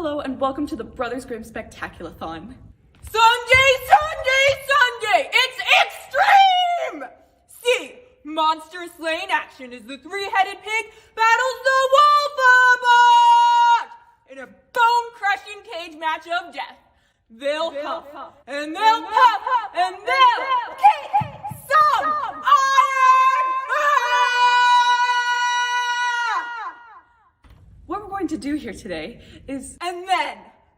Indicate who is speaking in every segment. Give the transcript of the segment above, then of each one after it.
Speaker 1: Hello and welcome to the Brothers Grimm Spectaculathon.
Speaker 2: Sunday! It's extreme! See, monster slaying action as the three-headed pig battles the wolf in a bone-crushing cage match of death. They'll huff, and they'll puff, and they'll kick some iron!
Speaker 1: What we're going to do here today is...
Speaker 2: And then,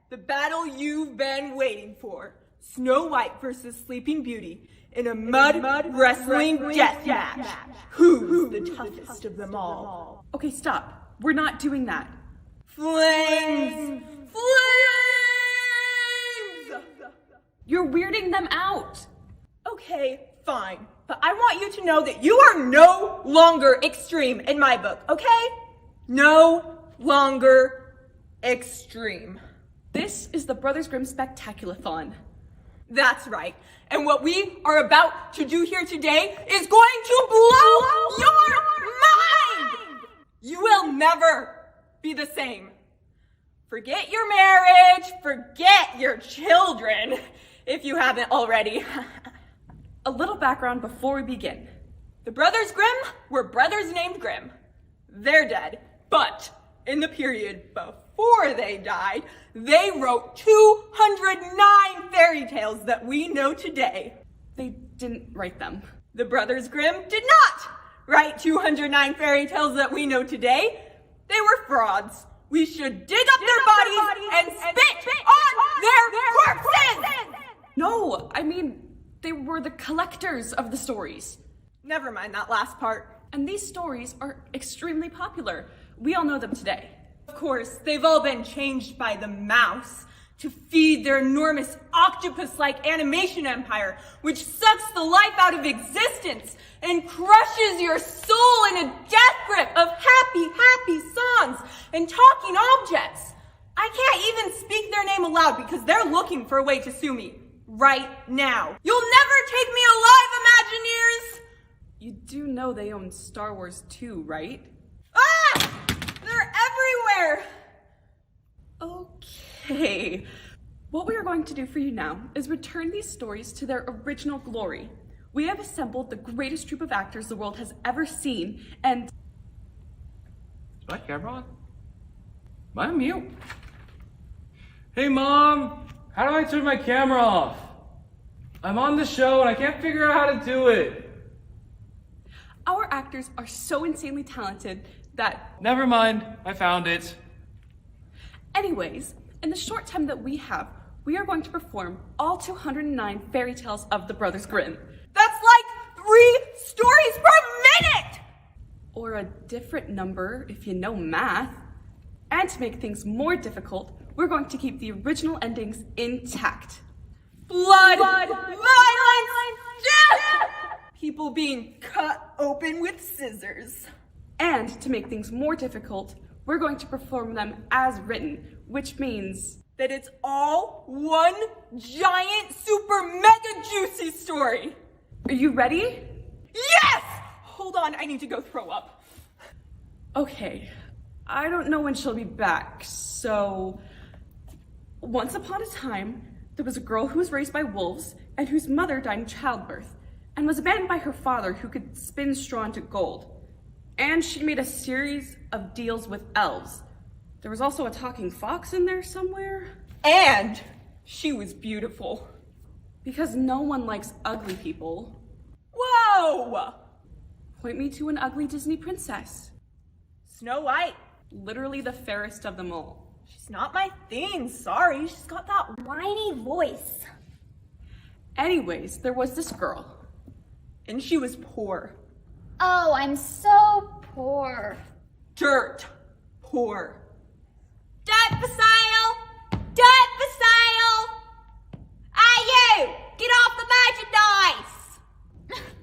Speaker 2: the battle you've been waiting for. Snow White versus Sleeping Beauty in a mud wrestling death match. Who's the toughest of them all?
Speaker 1: Okay, stop. We're not doing that.
Speaker 2: Flames!
Speaker 1: You're weirding them out.
Speaker 2: Okay, fine. But I want you to know that you are no longer extreme in my book, okay? No longer extreme.
Speaker 1: This is the Brothers Grimm Spectaculathon.
Speaker 2: That's right. And what we are about to do here today is going to blow your mind! You will never be the same. Forget your marriage, forget your children, if you haven't already.
Speaker 1: A little background before we begin.
Speaker 2: The Brothers Grimm were brothers named Grimm. They're dead, but in the period before they died, they wrote 209 fairy tales that we know today.
Speaker 1: They didn't write them.
Speaker 2: The Brothers Grimm did not write 209 fairy tales that we know today. They were frauds. We should dig up their bodies and spit on their corpses!
Speaker 1: No, I mean, they were the collectors of the stories.
Speaker 2: Never mind that last part.
Speaker 1: And these stories are extremely popular. We all know them today.
Speaker 2: Of course, they've all been changed by the mouse to feed their enormous octopus-like animation empire, which sucks the life out of existence and crushes your soul in a death grip of happy songs and talking objects. I can't even speak their name aloud because they're looking for a way to sue me right now. You'll never take me alive, Imagineers!
Speaker 1: You do know they own Star Wars too, right?
Speaker 2: Ah! They're everywhere!
Speaker 1: Okay. What we are going to do for you now is return these stories to their original glory. We have assembled the greatest troupe of actors the world has ever seen, and...
Speaker 3: Is my camera on? Am I on mute? Hey Mom! How do I turn my camera off? I'm on the show and I can't figure out how to do it.
Speaker 1: Our actors are so insanely talented that...
Speaker 3: Never mind, I found it.
Speaker 1: Anyways, in the short time that we have, we are going to perform all 209 fairy tales of the Brothers Grimm.
Speaker 2: That's like 3 stories per minute!
Speaker 1: Or a different number if you know math. And to make things more difficult, we're going to keep the original endings intact.
Speaker 2: Blood, violence, death! People being cut open with scissors.
Speaker 1: And to make things more difficult, we're going to perform them as written, which means
Speaker 2: that it's all one giant super mega juicy story.
Speaker 1: Are you ready?
Speaker 2: Yes! Hold on, I need to go throw up.
Speaker 1: Okay, I don't know when she'll be back, so... Once upon a time, there was a girl who was raised by wolves and whose mother died in childbirth and was abandoned by her father who could spin straw into gold. And she made a series of deals with elves. There was also a talking fox in there somewhere.
Speaker 2: And she was beautiful.
Speaker 1: Because no one likes ugly people.
Speaker 2: Whoa!
Speaker 1: Point me to an ugly Disney princess.
Speaker 2: Snow White.
Speaker 1: Literally the fairest of them all.
Speaker 2: She's not my thing, sorry. She's got that whiny voice.
Speaker 1: Anyways, there was this girl.
Speaker 2: And she was poor.
Speaker 4: Oh, I'm so poor.
Speaker 2: Dirt poor.
Speaker 4: Dirt for sale! Dirt for sale! Hey you! Get off the merchandise!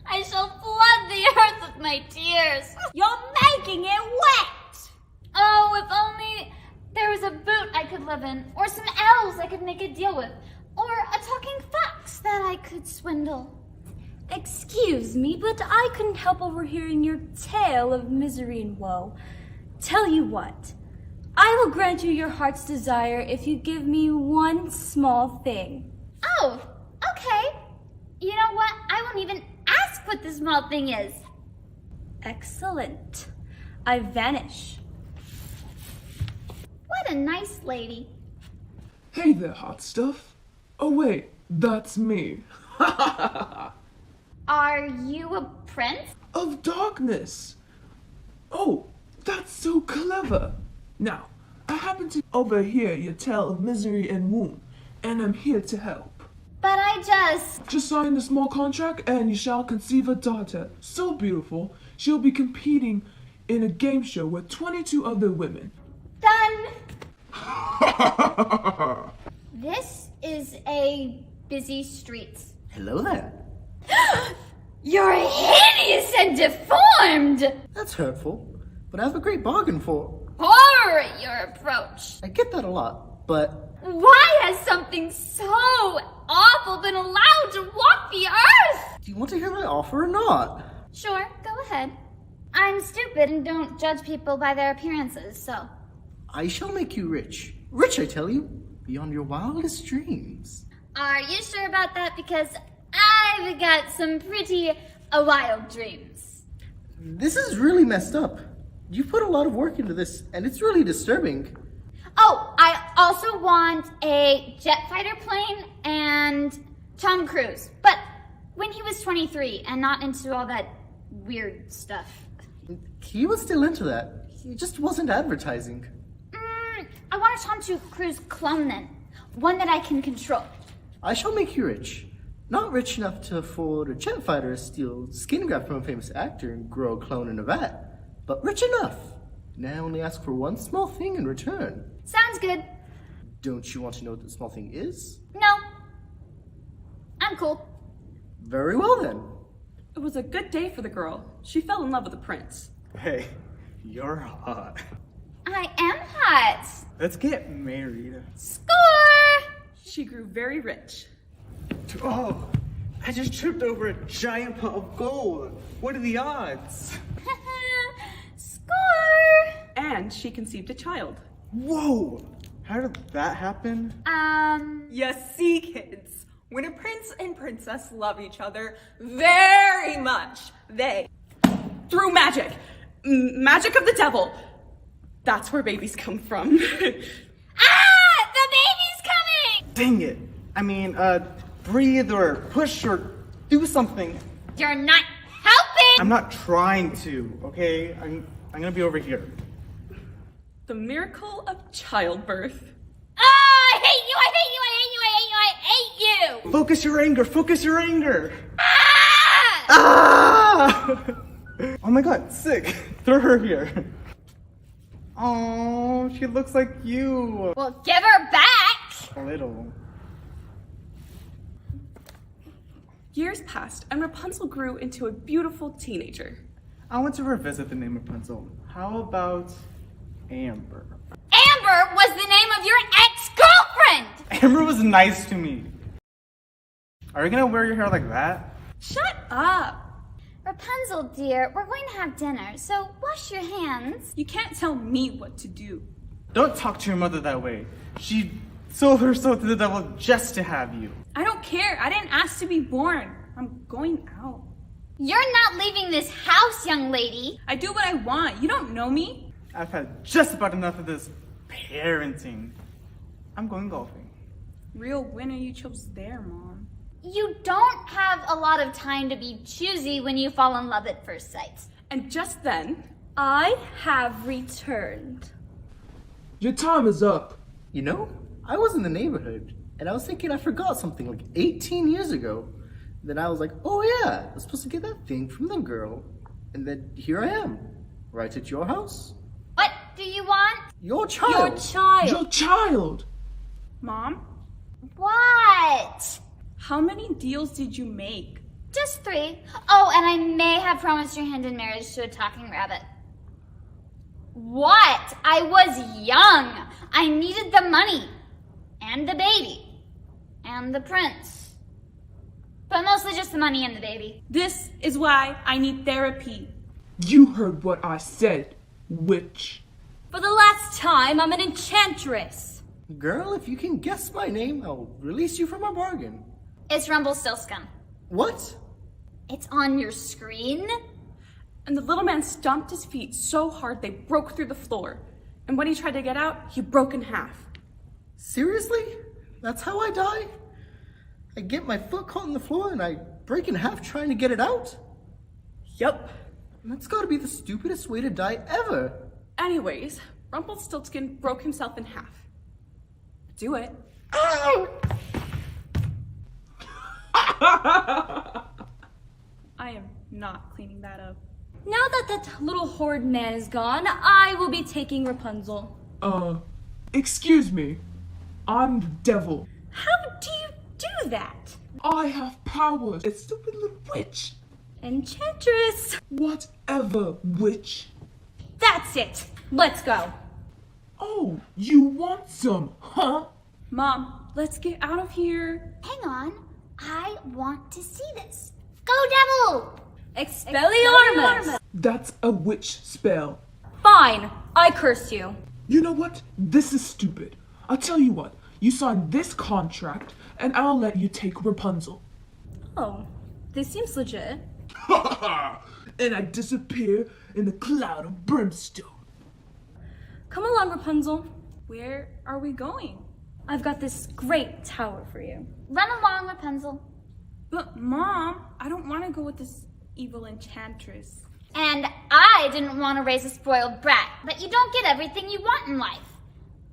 Speaker 4: I shall flood the earth with my tears. You're making it wet! Oh, if only there was a boot I could live in, or some elves I could make a deal with, or a talking fox that I could swindle.
Speaker 5: Excuse me, but I couldn't help overhearing your tale of misery and woe. Tell you what, I I will grant you your heart's desire if you give me one small thing.
Speaker 4: Oh, okay. You know what? I won't even ask what the small thing is.
Speaker 5: Excellent. I vanish.
Speaker 4: What a nice lady.
Speaker 6: Hey there, hot stuff. Oh wait, that's me.
Speaker 4: Are you a prince?
Speaker 6: Of darkness. Oh, that's so clever. Now, I happen to overhear your tale of misery and wound, and I'm here to help.
Speaker 4: But I
Speaker 6: Just sign the small contract and you shall conceive a daughter so beautiful she'll be competing in a game show with 22 other women.
Speaker 4: Done. This is a busy street.
Speaker 7: Hello there.
Speaker 4: You're hideous and deformed!
Speaker 7: That's hurtful, but I have a great bargain for.
Speaker 4: Horror at your approach.
Speaker 7: I get that a lot, but
Speaker 4: Why has something so awful been allowed to walk the earth?
Speaker 7: do you want to hear my offer or not?
Speaker 4: Sure, go ahead. I'm stupid and don't judge people by their appearances, so.
Speaker 7: I shall make you rich. Rich, I tell you, beyond your wildest dreams.
Speaker 4: Are you sure about that? Because I've got some pretty wild dreams.
Speaker 7: This is really messed up. You put a lot of work into this, and it's really disturbing.
Speaker 4: Oh, I also want a jet fighter plane and Tom Cruise. But when he was 23 and not into all that weird stuff.
Speaker 7: He was still into that. He just wasn't advertising.
Speaker 4: I want a Tom Cruise clone then. One that I can control.
Speaker 7: I shall make you rich. Not rich enough to afford a jet fighter, steal skin graft from a famous actor, and grow a clone in a vat, but rich enough. And I only ask for one small thing in return.
Speaker 4: Sounds good.
Speaker 7: Don't you want to know what the small thing is?
Speaker 4: No. I'm cool.
Speaker 7: Very well then.
Speaker 1: It was a good day for the girl. She fell in love with the prince.
Speaker 8: Hey, you're hot.
Speaker 4: I am hot.
Speaker 8: Let's get married.
Speaker 4: Score!
Speaker 1: She grew very rich.
Speaker 8: Oh, I just tripped over a giant pot of gold. What are the odds?
Speaker 4: Score!
Speaker 1: And she conceived a child.
Speaker 8: Whoa, how did that happen?
Speaker 2: You see, kids, when a prince and princess love each other very much, they
Speaker 1: Through magic. Magic of the devil. That's where babies come from.
Speaker 4: Ah! The baby's coming!
Speaker 8: Dang it. I mean, breathe or push or do something.
Speaker 4: You're not helping!
Speaker 8: I'm not trying to, okay? I'm gonna be over here.
Speaker 1: The miracle of childbirth.
Speaker 4: Ah! I hate you! I hate you! I hate you! I hate you! I hate you!
Speaker 8: Focus your anger, focus your anger.
Speaker 4: Ah!
Speaker 8: Ah! Oh my god, sick. Throw her here. Oh, she looks like you.
Speaker 4: Well, give her back!
Speaker 8: A little.
Speaker 1: Years passed, and Rapunzel grew into a beautiful teenager.
Speaker 8: I want to revisit the name of Rapunzel. How about Amber?
Speaker 4: Amber was the name of your ex-girlfriend!
Speaker 8: Amber was nice to me. Are you gonna wear your hair like that?
Speaker 1: Shut up!
Speaker 4: Rapunzel, dear, we're going to have dinner, so wash your hands.
Speaker 1: You can't tell me what to do.
Speaker 8: Don't talk to your mother that way. She sold her soul to the devil just to have you.
Speaker 1: I don't care. I didn't ask to be born. I'm going out.
Speaker 4: You're not leaving this house, young lady.
Speaker 1: I do what I want. You don't know me.
Speaker 8: I've had just about enough of this parenting. I'm going golfing.
Speaker 1: Real winner you chose there, Mom.
Speaker 4: You don't have a lot of time to be choosy when you fall in love at first sight.
Speaker 1: And just then,
Speaker 5: I have returned.
Speaker 6: Your time is up.
Speaker 7: You know, I was in the neighborhood, and I was thinking I forgot something like 18 years ago. Then I was like, oh yeah, I was supposed to get that thing from the girl. And then here I am, right at your house.
Speaker 4: What do you want?
Speaker 7: Your child.
Speaker 5: Your child.
Speaker 6: Your child.
Speaker 1: Mom,
Speaker 4: What?
Speaker 1: how many deals did you make?
Speaker 4: Just 3. Oh, and I may have promised your hand in marriage to a talking rabbit. What? I was young. I needed the money. And the baby. And the prince. But mostly just the money and the baby.
Speaker 1: This is why I need therapy.
Speaker 6: You heard what I said, witch.
Speaker 5: For the last time. I'm an enchantress.
Speaker 7: Girl, if you can guess my name, I'll release you from our bargain.
Speaker 4: It's Rumpelstiltskin.
Speaker 7: What?
Speaker 4: It's on your screen.
Speaker 1: And the little man stomped his feet so hard they broke through the floor. And when he tried to get out, he broke in half.
Speaker 7: Seriously? That's how I die? I get my foot caught in the floor and I break in half trying to get it out?
Speaker 1: Yup.
Speaker 7: That's gotta be the stupidest way to die ever.
Speaker 1: Anyways, Rumpelstiltskin broke himself in half. Do it.
Speaker 2: I am not cleaning that up.
Speaker 5: Now that little horde man is gone, I will be taking Rapunzel.
Speaker 6: Excuse me. I'm the devil.
Speaker 5: How do you do that?
Speaker 6: I have powers. It's stupid little witch.
Speaker 5: Enchantress.
Speaker 6: Whatever, witch.
Speaker 5: That's it. Let's go.
Speaker 6: Oh, you want some, huh?
Speaker 1: Mom, let's get out of here.
Speaker 4: Hang on. I want to see this. Go, devil!
Speaker 5: Expelliarmus.
Speaker 6: That's a witch spell.
Speaker 5: Fine. I curse you.
Speaker 6: You know what? This is stupid. I'll tell you what. You sign this contract, and I'll let you take Rapunzel.
Speaker 5: Oh, this seems legit.
Speaker 6: And I disappear in the cloud of brimstone.
Speaker 5: Come along, Rapunzel.
Speaker 2: Where are we going?
Speaker 5: I've got this great tower for you.
Speaker 4: Run along, Rapunzel.
Speaker 2: But Mom, I don't want to go with this evil enchantress.
Speaker 4: And I didn't want to raise a spoiled brat, but you don't get everything you want in life.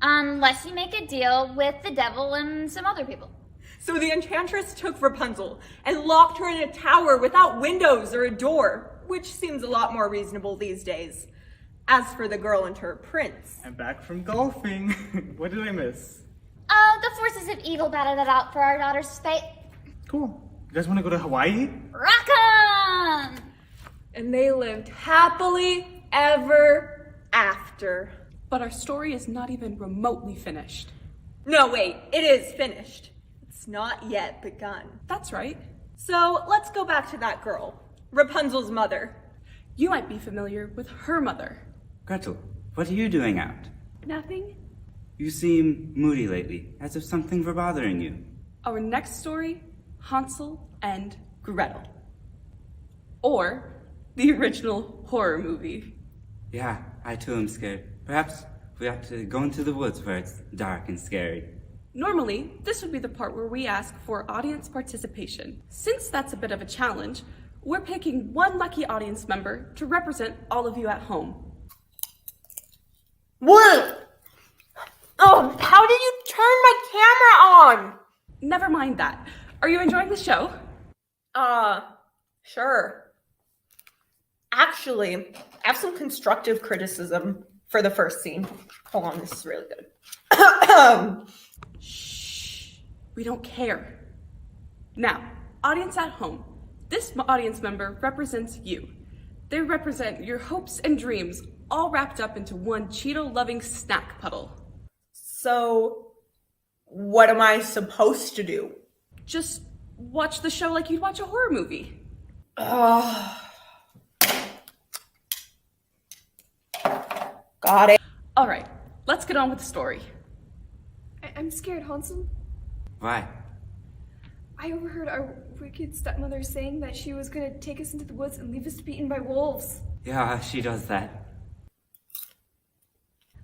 Speaker 4: Unless you make a deal with the devil and some other people.
Speaker 2: So the enchantress took Rapunzel and locked her in a tower without windows or a door, which seems a lot more reasonable these days. As for the girl and her prince,
Speaker 8: I'm back from golfing. What did I miss?
Speaker 4: The forces of evil battled it out for our daughter's fate.
Speaker 8: Cool. You guys want to go to Hawaii?
Speaker 4: Rock on!
Speaker 2: and they lived happily ever after.
Speaker 1: But our story is not even remotely finished.
Speaker 2: No, wait, it is finished. It's not yet begun.
Speaker 1: That's right.
Speaker 2: So let's go back to that girl, Rapunzel's mother.
Speaker 1: You might be familiar with her mother.
Speaker 9: Gretel, what are you doing out?
Speaker 1: Nothing.
Speaker 9: You seem moody lately, as if something were bothering you.
Speaker 1: Our next story, Hansel and Gretel. Or the original horror movie.
Speaker 9: Yeah, I too am scared. Perhaps we ought to go into the woods where it's dark and scary.
Speaker 1: Normally, this would be the part where we ask for audience participation. Since that's a bit of a challenge, we're picking one lucky audience member to represent all of you at home.
Speaker 2: What? Oh, how did you turn my camera on?
Speaker 1: Never mind that. Are you enjoying the show?
Speaker 2: Sure. Actually, I have some constructive criticism for the first scene. Hold on, this is really good.
Speaker 1: Shh. We don't care. Now, audience at home, this audience member represents you. They represent your hopes and dreams all wrapped up into one Cheeto-loving snack puddle.
Speaker 2: So, what am I supposed to do?
Speaker 1: Just watch the show like you'd watch a horror movie.
Speaker 2: Got it.
Speaker 1: All right, let's get on with the story.
Speaker 10: I'm scared, Hansel.
Speaker 9: Why?
Speaker 10: I overheard our wicked stepmother saying that she was gonna take us into the woods and leave us to be eaten by wolves.
Speaker 9: Yeah, she does that.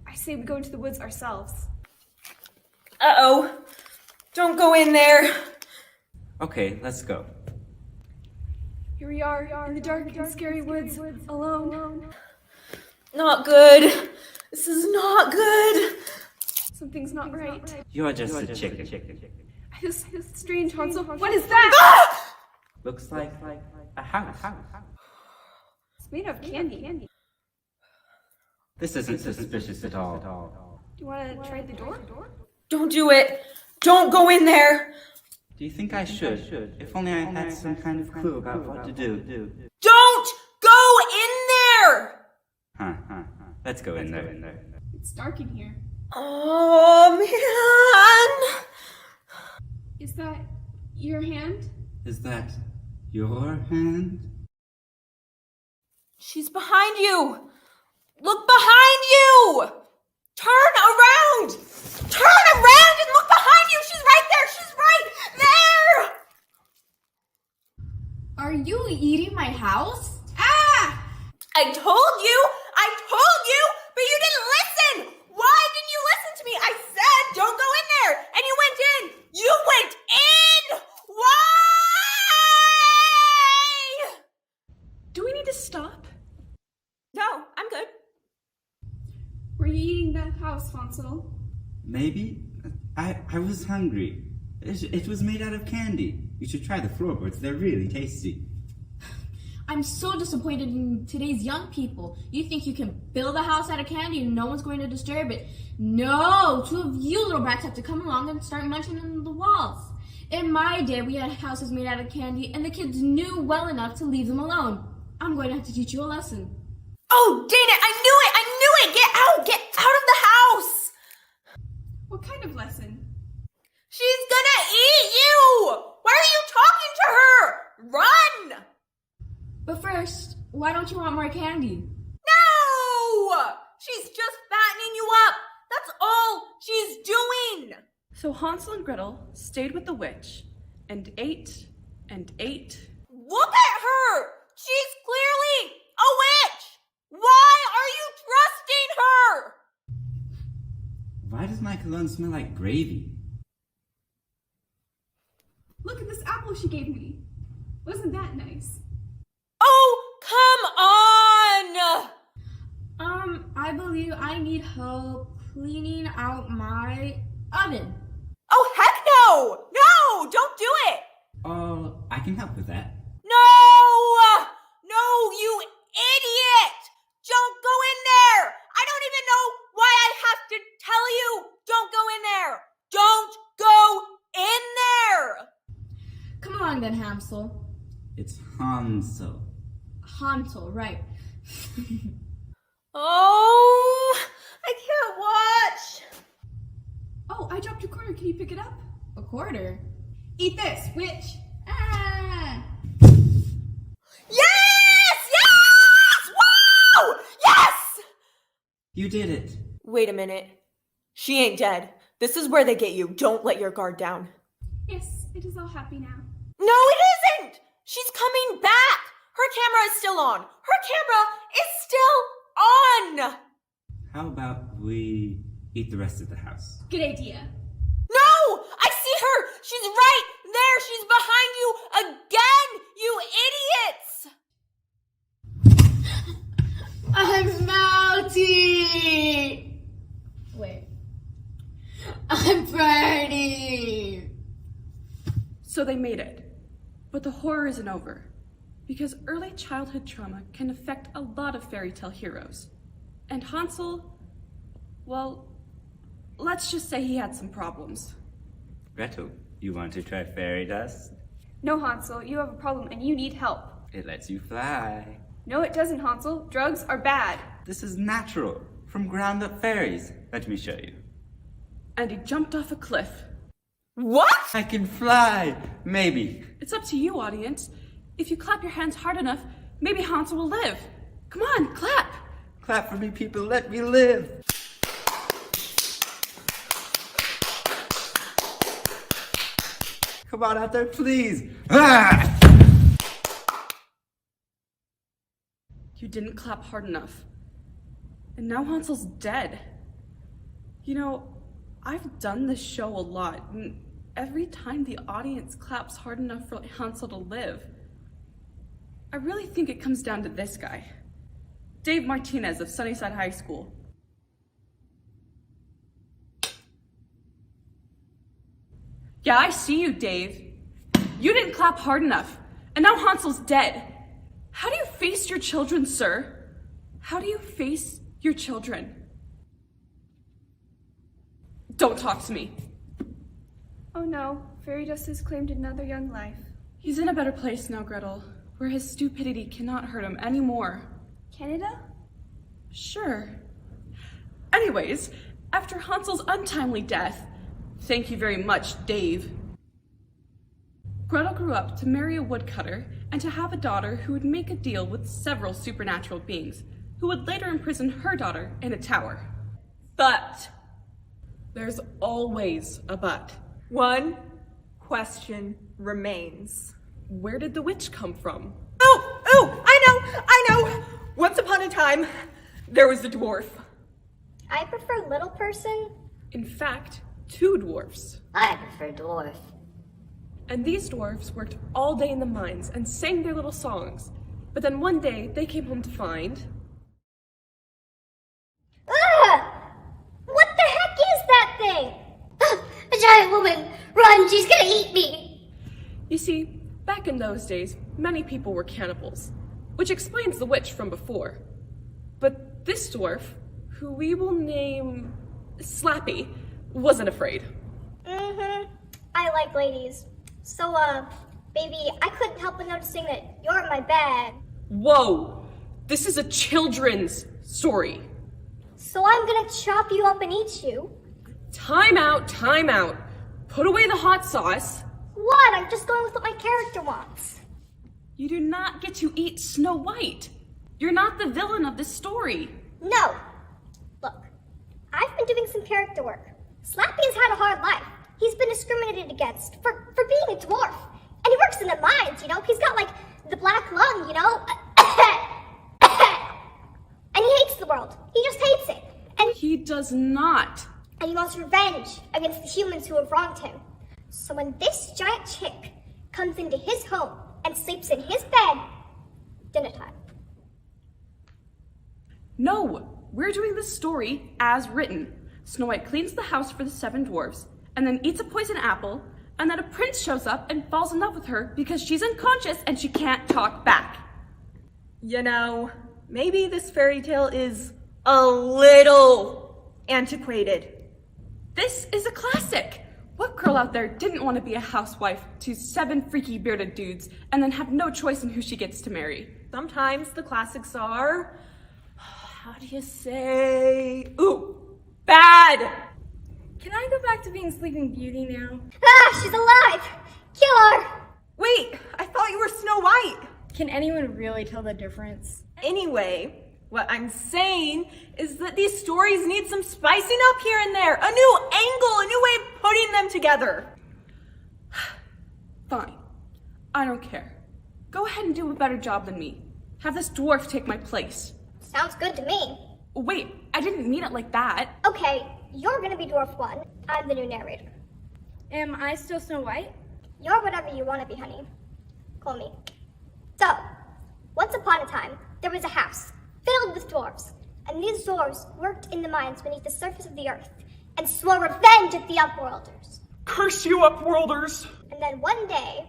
Speaker 10: I say we go into the woods ourselves.
Speaker 2: Uh-oh. Don't go in there.
Speaker 9: Okay, let's go.
Speaker 10: Here we are in the dark and scary woods, alone.
Speaker 2: Not good. This is not good.
Speaker 10: Something's not right.
Speaker 9: You're just a chicken.
Speaker 10: This is strange, Hansel. What is that?
Speaker 9: Looks like a house.
Speaker 10: It's made of candy.
Speaker 9: This isn't suspicious at all.
Speaker 10: Do you want to try the door?
Speaker 2: Don't do it. Don't go in there.
Speaker 9: Do you think I should? If only I had some kind of clue about what to do.
Speaker 2: Don't go in there.
Speaker 9: Huh. Let's go in there.
Speaker 10: It's dark in here.
Speaker 2: Oh, man.
Speaker 10: Is that your hand?
Speaker 9: Is that your hand?
Speaker 2: She's behind you. Look behind you. Turn around! Turn around and look behind you! She's right there! She's right there!
Speaker 5: Are you eating my house?
Speaker 2: Ah! I told you! But you didn't listen! Why didn't you listen to me? I said don't go in there! And you went in! You went in! Why?
Speaker 1: Do we need to stop?
Speaker 2: No, I'm good.
Speaker 10: Were you eating that house, Hansel?
Speaker 9: Maybe? I was hungry. It was made out of candy. You should try the floorboards. They're really tasty.
Speaker 5: I'm so disappointed in today's young people. You think you can build a house out of candy and no one's going to disturb it. No! 2 of you little brats have to come along and start munching on the walls. In my day, we had houses made out of candy and the kids knew well enough to leave them alone. I'm going to have to teach you a lesson.
Speaker 2: Oh, dang it! I knew it! Get out! Get out of the house!
Speaker 10: What kind of lesson?
Speaker 2: She's gonna eat you! Why are you talking to her? Run!
Speaker 5: But first, why don't you want more candy?
Speaker 2: No! She's just fattening you up. That's all she's doing.
Speaker 1: So Hansel and Gretel stayed with the witch and ate and ate.
Speaker 2: Look at her! She's clearly a witch! Why are you trusting her?
Speaker 9: Why does my cologne smell like gravy?
Speaker 10: Look at this apple she gave me. Wasn't that nice?
Speaker 2: Oh, come on!
Speaker 5: I believe I need help cleaning out my oven.
Speaker 2: Oh, heck no! No, don't do it!
Speaker 9: Oh, I can help with that.
Speaker 2: No! No, you idiot! Don't go in there! I don't even know why I have to tell you! Don't go in there! Don't go in there!
Speaker 5: Come along then, Hansel.
Speaker 9: It's Hansel.
Speaker 5: Hansel, right.
Speaker 2: Oh, I can't watch.
Speaker 10: Oh, I dropped a quarter. Can you pick it up?
Speaker 5: A quarter?
Speaker 10: Eat this, witch.
Speaker 5: Ah!
Speaker 2: Yes! Yes! Wow! Yes!
Speaker 9: You did it.
Speaker 2: Wait a minute. She ain't dead. This is where they get you. Don't let your guard down.
Speaker 10: Yes, it is all happy now.
Speaker 2: No, it isn't! She's coming back! Her camera is still on. Her camera is still on!
Speaker 9: How about we eat the rest of the house?
Speaker 10: Good idea.
Speaker 2: No! I see her! She's right there! She's behind you again! You idiots!
Speaker 5: I'm melting! Wait. I'm burning!
Speaker 1: So they made it. But the horror isn't over. Because early childhood trauma can affect a lot of fairy tale heroes. And Hansel, well, let's just say he had some problems.
Speaker 9: Gretel, you want to try fairy dust?
Speaker 10: No, Hansel, you have a problem and you need help.
Speaker 9: It lets you fly.
Speaker 10: No, it doesn't, Hansel. Drugs are bad.
Speaker 9: This is natural, from ground up fairies. Let me show you.
Speaker 1: And he jumped off a cliff.
Speaker 2: What?
Speaker 9: I can fly, maybe.
Speaker 1: It's up to you, audience. If you clap your hands hard enough, maybe Hansel will live. Come on, clap!
Speaker 9: Clap for me, people, let me live. Come on out there, please. Ah!
Speaker 1: You didn't clap hard enough. And now Hansel's dead. You know, I've done this show a lot, and every time the audience claps hard enough for Hansel to live, I really think it comes down to this guy, Dave Martinez of Sunnyside High School. Yeah, I see you, Dave. You didn't clap hard enough, and now Hansel's dead. How do you face your children, sir? How do you face your children? Don't talk to me.
Speaker 10: Oh no, fairy dust has claimed another young life.
Speaker 1: He's in a better place now, Gretel, where his stupidity cannot hurt him anymore.
Speaker 10: Canada?
Speaker 1: Sure. Anyways, after Hansel's untimely death, thank you very much, Dave, Gretel grew up to marry a woodcutter and to have a daughter who would make a deal with several supernatural beings, who would later imprison her daughter in a tower.
Speaker 2: But
Speaker 1: There's always a but.
Speaker 2: one question remains.
Speaker 1: Where did the witch come from?
Speaker 2: Oh, I know. Once upon a time, there was a dwarf.
Speaker 4: I prefer little person.
Speaker 1: In fact, 2 dwarfs.
Speaker 11: I prefer dwarf.
Speaker 1: And these dwarfs worked all day in the mines and sang their little songs. But then one day, they came home to find...
Speaker 4: Ah! What the heck is that thing?
Speaker 11: A giant woman! Run, she's gonna eat me!
Speaker 1: You see, back in those days, many people were cannibals, which explains the witch from before. But this dwarf, who we will name Slappy, wasn't afraid.
Speaker 4: I like ladies. So, baby, I couldn't help but noticing that you're in my bag.
Speaker 1: Whoa! This is a children's story.
Speaker 4: So I'm gonna chop you up and eat you.
Speaker 1: Time out, time out. Put away the hot sauce.
Speaker 4: What? I'm just going with what my character wants.
Speaker 1: You do not get to eat Snow White. You're not the villain of this story.
Speaker 4: No. Look, I've been doing some character work. Slappy has had a hard life. He's been discriminated against for being a dwarf. And he works in the mines, you know? He's got, like, the black lung, you know? And he hates the world. He just hates it. And
Speaker 1: He does not.
Speaker 4: And he wants revenge against the humans who have wronged him. So when this giant chick comes into his home and sleeps in his bed, dinner time.
Speaker 1: No, we're doing this story as written. Snow White cleans the house for the 7 dwarfs, and then eats a poison apple, and then a prince shows up and falls in love with her because she's unconscious and she can't talk back.
Speaker 2: You know, maybe this fairy tale is a little antiquated.
Speaker 1: This is a classic. What girl out there didn't want to be a housewife to 7 freaky bearded dudes and then have no choice in who she gets to marry?
Speaker 2: Sometimes the classics are, how do you say, ooh, bad.
Speaker 5: Can I go back to being Sleeping Beauty now?
Speaker 4: Ah, she's alive! Kill her!
Speaker 2: Wait, I thought you were Snow White.
Speaker 5: Can anyone really tell the difference?
Speaker 2: Anyway, what I'm saying is that these stories need some spicing up here and there, a new angle, a new way of putting them together.
Speaker 1: Fine. I don't care. Go ahead and do a better job than me. Have this dwarf take my place.
Speaker 4: Sounds good to me.
Speaker 1: Wait, I didn't mean it like that.
Speaker 4: Okay, you're gonna be Dwarf 1. I'm the new narrator.
Speaker 5: Am I still Snow White?
Speaker 4: You're whatever you want to be, honey. Call me. So, once upon a time, there was a house filled with dwarves, and these dwarves worked in the mines beneath the surface of the earth and swore revenge at the Upworlders.
Speaker 6: Curse you, Upworlders!
Speaker 4: And then one day,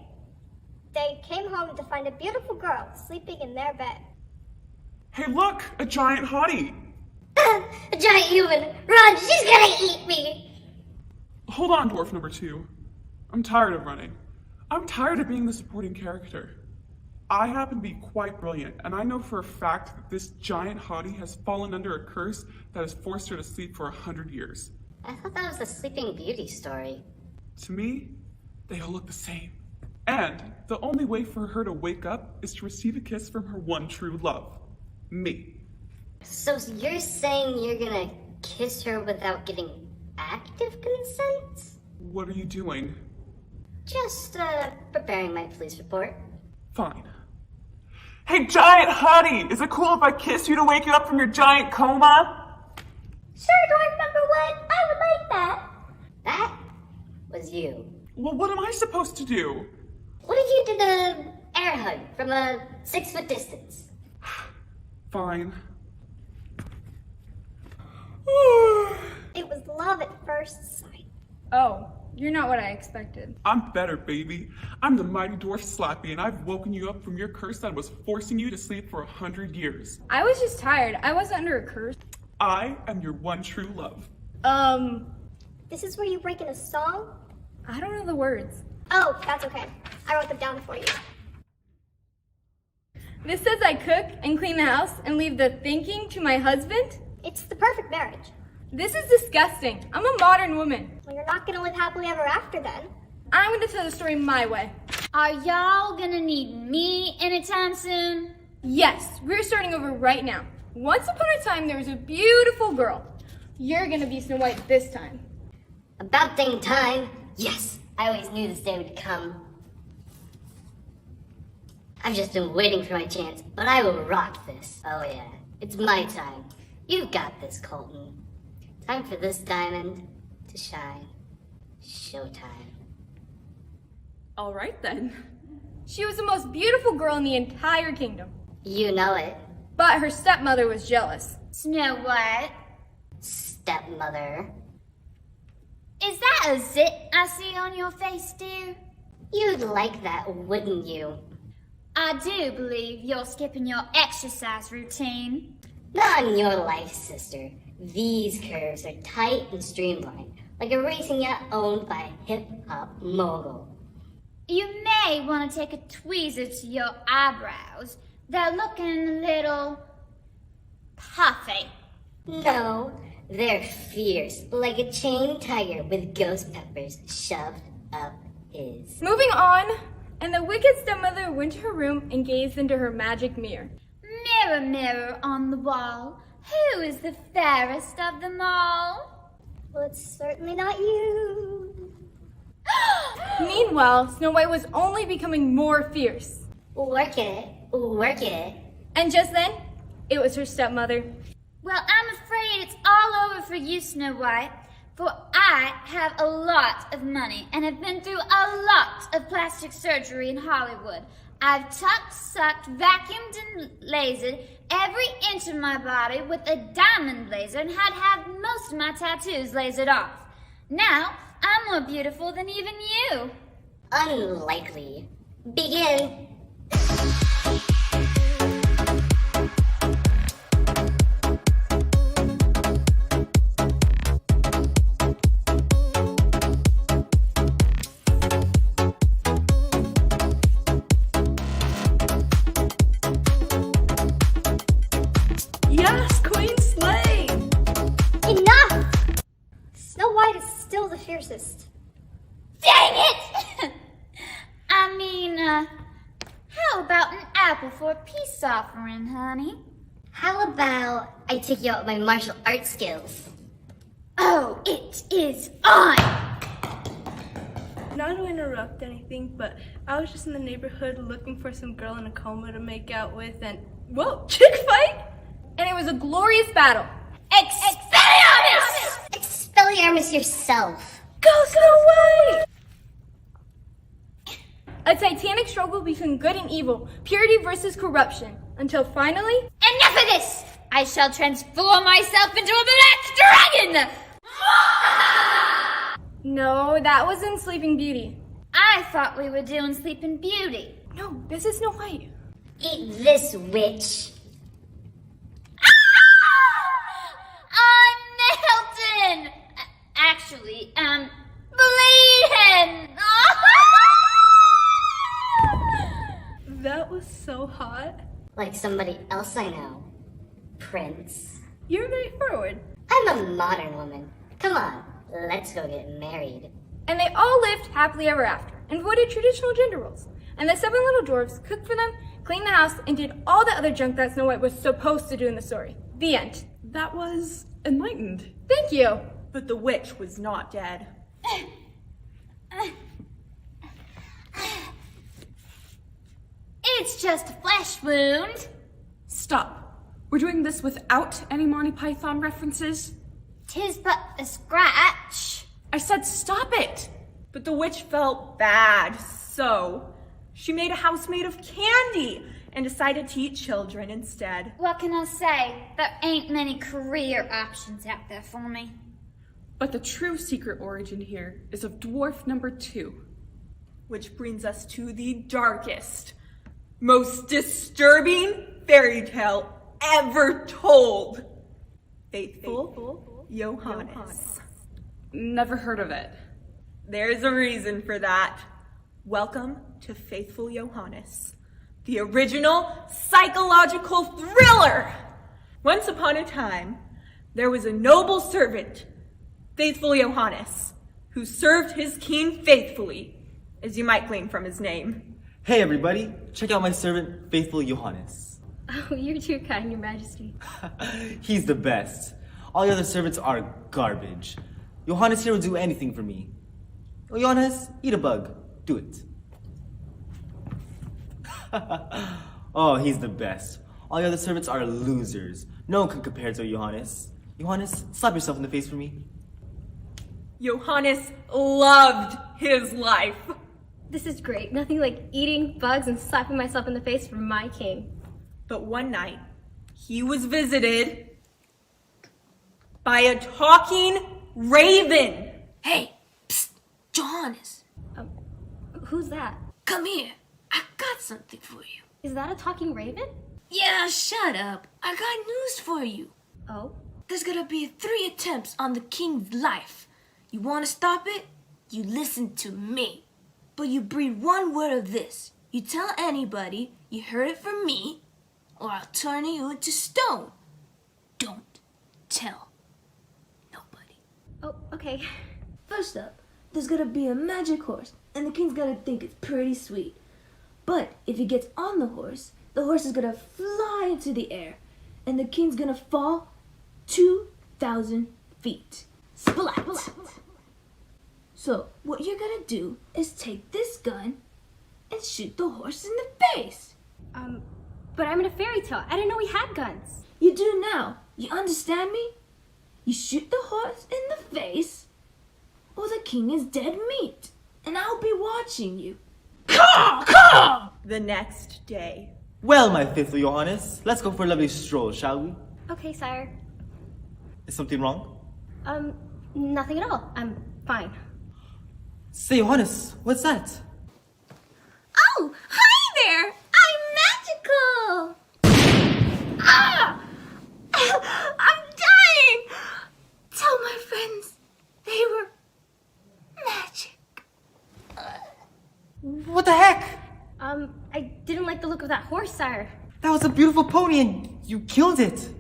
Speaker 4: they came home to find a beautiful girl sleeping in their bed.
Speaker 6: Hey, look! A giant hottie!
Speaker 11: A giant human! Run, she's gonna eat me!
Speaker 6: Hold on, dwarf number 2. I'm tired of running. I'm tired of being the supporting character. I happen to be quite brilliant, and I know for a fact that this giant hottie has fallen under a curse that has forced her to sleep for 100 years.
Speaker 11: I thought that was a Sleeping Beauty story.
Speaker 6: To me, they all look the same. And the only way for her to wake up is to receive a kiss from her one true love. Me.
Speaker 11: So you're saying you're gonna kiss her without getting active consent?
Speaker 6: What are you doing?
Speaker 11: Just, preparing my police report.
Speaker 6: Fine. Hey, giant hottie! Is it cool if I kiss you to wake you up from your giant coma?
Speaker 4: Sure, Dwarf number 1. I would like that.
Speaker 11: That was you.
Speaker 6: Well, what am I supposed to do?
Speaker 11: What if you did an air hug from a 6-foot distance?
Speaker 6: Fine.
Speaker 4: It was love at first sight.
Speaker 5: Oh, you're not what I expected.
Speaker 6: I'm better, baby. I'm the mighty dwarf Slappy, and I've woken you up from your curse that was forcing you to sleep for 100 years.
Speaker 5: I was just tired. I wasn't under a curse.
Speaker 6: I am your one true love.
Speaker 4: This is where you break in a song?
Speaker 5: I don't know the words.
Speaker 4: Oh, that's okay. I wrote them down for you.
Speaker 5: This says I cook and clean the house and leave the thinking to my husband?
Speaker 4: It's the perfect marriage.
Speaker 5: This is disgusting. I'm a modern woman.
Speaker 4: Well, you're not gonna live happily ever after then.
Speaker 5: I'm gonna tell the story my way.
Speaker 11: Are y'all gonna need me anytime soon?
Speaker 5: Yes, we're starting over right now. Once upon a time, there was a beautiful girl. You're gonna be Snow White this time.
Speaker 11: About dang time. Yes, I always knew this day would come. I've just been waiting for my chance, but I will rock this. Oh yeah, it's my time. You've got this, Colton. Time for this diamond to shine. Showtime.
Speaker 1: All right then.
Speaker 5: She was the most beautiful girl in the entire kingdom.
Speaker 11: You know it.
Speaker 5: But her stepmother was jealous.
Speaker 4: Snow White,
Speaker 11: Stepmother.
Speaker 4: is that a zit I see on your face, dear?
Speaker 11: You'd like that, wouldn't you?
Speaker 4: I do believe you're skipping your exercise routine.
Speaker 11: Not in your life, sister. These curves are tight and streamlined, like a racing yacht owned by a hip-hop mogul.
Speaker 4: You may want to take a tweezer to your eyebrows. They're looking a little puffy.
Speaker 11: No, they're fierce, like a chained tiger with ghost peppers shoved up his.
Speaker 5: Moving on, and the wicked stepmother went to her room and gazed into her magic mirror.
Speaker 4: Mirror, mirror on the wall, who is the fairest of them all?
Speaker 11: Well, it's certainly not you.
Speaker 5: Meanwhile, Snow White was only becoming more fierce.
Speaker 11: Work it, work it.
Speaker 5: And just then, it was her stepmother.
Speaker 4: Well, I'm afraid it's all over for you, Snow White, for I have a lot of money and have been through a lot of plastic surgery in Hollywood. I've tucked, sucked, vacuumed, and lasered every inch of my body with a diamond laser and had to have most of my tattoos lasered off. Now, I'm more beautiful than even you.
Speaker 11: Unlikely. Begin.
Speaker 1: Yes, Queen Slay!
Speaker 11: Enough! Snow White is still the fiercest.
Speaker 4: Dang it! I mean, how about an apple for a peace offering, honey?
Speaker 11: How about I take you out with my martial arts skills?
Speaker 4: Oh, it is on!
Speaker 12: Not to interrupt anything, but I was just in the neighborhood looking for some girl in a coma to make out with, and whoa, chick fight!
Speaker 5: And it was a glorious battle.
Speaker 4: Expelliarmus!
Speaker 11: Expelliarmus yourself.
Speaker 12: Go Snow White!
Speaker 5: A titanic struggle between good and evil, purity versus corruption, until finally...
Speaker 4: Enough of this! I shall transform myself into a black dragon!
Speaker 5: No, that was in Sleeping Beauty.
Speaker 4: I thought we were doing Sleeping Beauty.
Speaker 5: No, this is Snow White.
Speaker 11: Eat this, witch.
Speaker 4: I'm melting! Actually, bleeding!
Speaker 12: That was so hot.
Speaker 11: Like somebody else I know. Prince.
Speaker 12: You're very forward.
Speaker 11: I'm a modern woman. Come on, let's go get married.
Speaker 5: And they all lived happily ever after, and avoided traditional gender roles. And the 7 little dwarves cooked for them, cleaned the house, and did all the other junk that Snow White was supposed to do in the story. The end.
Speaker 1: That was enlightened.
Speaker 5: Thank you.
Speaker 2: But the witch was not dead.
Speaker 4: It's just a flesh wound.
Speaker 1: Stop. We're doing this without any Monty Python references?
Speaker 4: 'Tis but a scratch.
Speaker 1: I said stop it!
Speaker 2: But the witch felt bad, so she made a house made of candy and decided to eat children instead.
Speaker 4: What can I say? There ain't many career options out there for me.
Speaker 1: But the true secret origin here is of dwarf number 2.
Speaker 2: Which brings us to the darkest, most disturbing fairy tale ever told. Faithful Johannes.
Speaker 1: Never heard of it.
Speaker 2: There's a reason for that. Welcome to Faithful Johannes, the original psychological thriller. Once upon a time, there was a noble servant, Faithful Johannes, who served his king faithfully, as you might glean from his name.
Speaker 13: Hey everybody, check out my servant, Faithful Johannes.
Speaker 5: Oh, you're too kind, Your Majesty.
Speaker 13: He's the best. All the other servants are garbage. Johannes here will do anything for me. Oh, Johannes, eat a bug. Do it. Oh, he's the best. All the other servants are losers. No one can compare to Johannes. Johannes, slap yourself in the face for me.
Speaker 2: Johannes loved his life.
Speaker 12: This is great. Nothing like eating bugs and slapping myself in the face for my king.
Speaker 2: But one night, he was visited by a talking raven.
Speaker 5: Hey, psst, Johannes.
Speaker 12: Who's that?
Speaker 5: Come here. I got something for you.
Speaker 12: Is that a talking raven?
Speaker 5: Yeah, shut up. I got news for you.
Speaker 12: Oh?
Speaker 5: There's gonna be 3 attempts on the king's life. You wanna stop it? You listen to me. But you breathe one word of this. You tell anybody you heard it from me, or I'll turn you into stone. Don't tell nobody.
Speaker 12: Oh, okay.
Speaker 5: First up, there's gonna be a magic horse, and the king's gonna think it's pretty sweet. But if he gets on the horse is gonna fly into the air, and the king's gonna fall 2,000 feet. Splat! So, what you're gonna do is take this gun and shoot the horse in the face.
Speaker 12: But I'm in a fairy tale. I didn't know we had guns.
Speaker 5: You do now. You understand me? You shoot the horse in the face, or the king is dead meat, and I'll be watching you.
Speaker 2: The next day.
Speaker 13: Well, my faithful Johannes, let's go for a lovely stroll, shall we?
Speaker 12: Okay, sire.
Speaker 13: Is something wrong?
Speaker 12: Nothing at all. I'm fine.
Speaker 13: Say, Johannes, what's that?
Speaker 4: Oh, hi there! I'm magical! Ah! I'm dying! Tell my friends they were magic.
Speaker 13: What the heck?
Speaker 12: I didn't like the look of that horse, sire.
Speaker 13: That was a beautiful pony and you killed it.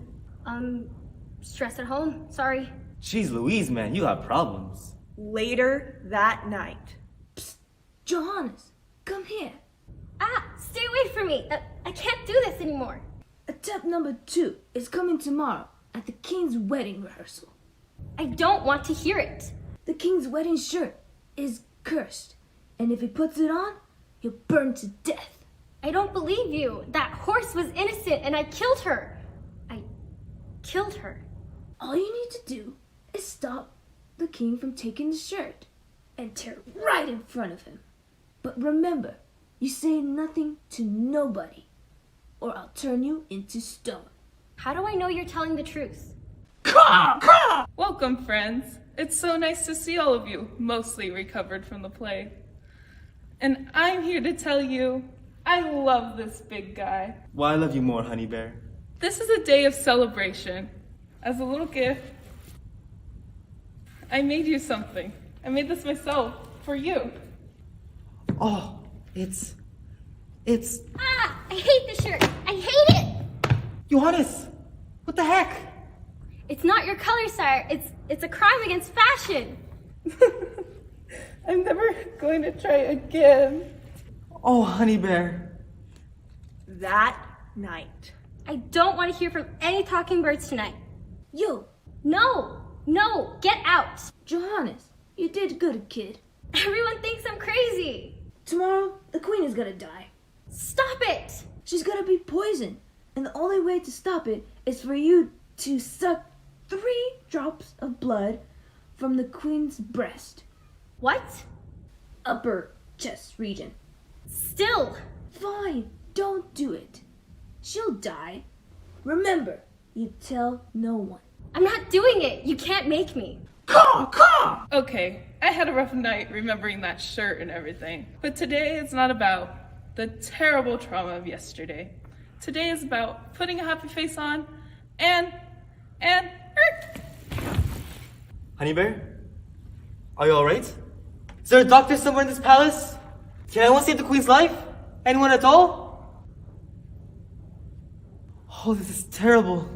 Speaker 12: Stress at home. Sorry.
Speaker 13: Jeez Louise, man, you have problems.
Speaker 2: Later that night.
Speaker 5: Psst, Johannes, come here.
Speaker 12: Ah, stay away from me. I can't do this anymore.
Speaker 5: Attempt number 2 is coming tomorrow at the king's wedding rehearsal.
Speaker 12: I don't want to hear it.
Speaker 5: The king's wedding shirt is cursed, and if he puts it on, he'll burn to death.
Speaker 12: I don't believe you. That horse was innocent and I killed her. I killed her.
Speaker 5: All you need to do is stop the king from taking the shirt and tear it right in front of him. But remember, you say nothing to nobody, or I'll turn you into stone.
Speaker 12: How do I know you're telling the truth?
Speaker 1: Welcome, friends. It's so nice to see all of you, mostly recovered from the plague. And I'm here to tell you, I love this big guy.
Speaker 13: Well, I love you more, honey bear.
Speaker 1: This is a day of celebration. As a little gift, I made you something. I made this myself, for you.
Speaker 13: Oh, it's...
Speaker 12: Ah, I hate this shirt. I hate it.
Speaker 13: Johannes, what the heck?
Speaker 12: It's not your color, sire. It's a crime against fashion.
Speaker 1: I'm never going to try again.
Speaker 13: Oh, honey bear.
Speaker 2: That night.
Speaker 12: I don't want to hear from any talking birds tonight.
Speaker 5: Yo,
Speaker 12: No, get out.
Speaker 5: Johannes, you did good, kid.
Speaker 12: Everyone thinks I'm crazy.
Speaker 5: Tomorrow, the queen is gonna die.
Speaker 12: Stop it.
Speaker 5: She's gonna be poisoned, and the only way to stop it is for you to suck 3 drops of blood from the queen's breast.
Speaker 12: What?
Speaker 5: Upper chest region.
Speaker 12: Still.
Speaker 5: Fine, don't do it. She'll die. Remember, you tell no one.
Speaker 12: I'm not doing it. You can't make me.
Speaker 1: Okay, I had a rough night remembering that shirt and everything. But today is not about the terrible trauma of yesterday. Today is about putting a happy face on and
Speaker 13: Honey bear? Are you alright? Is there a doctor somewhere in this palace? Can anyone save the queen's life? Anyone at all? Oh, this is terrible.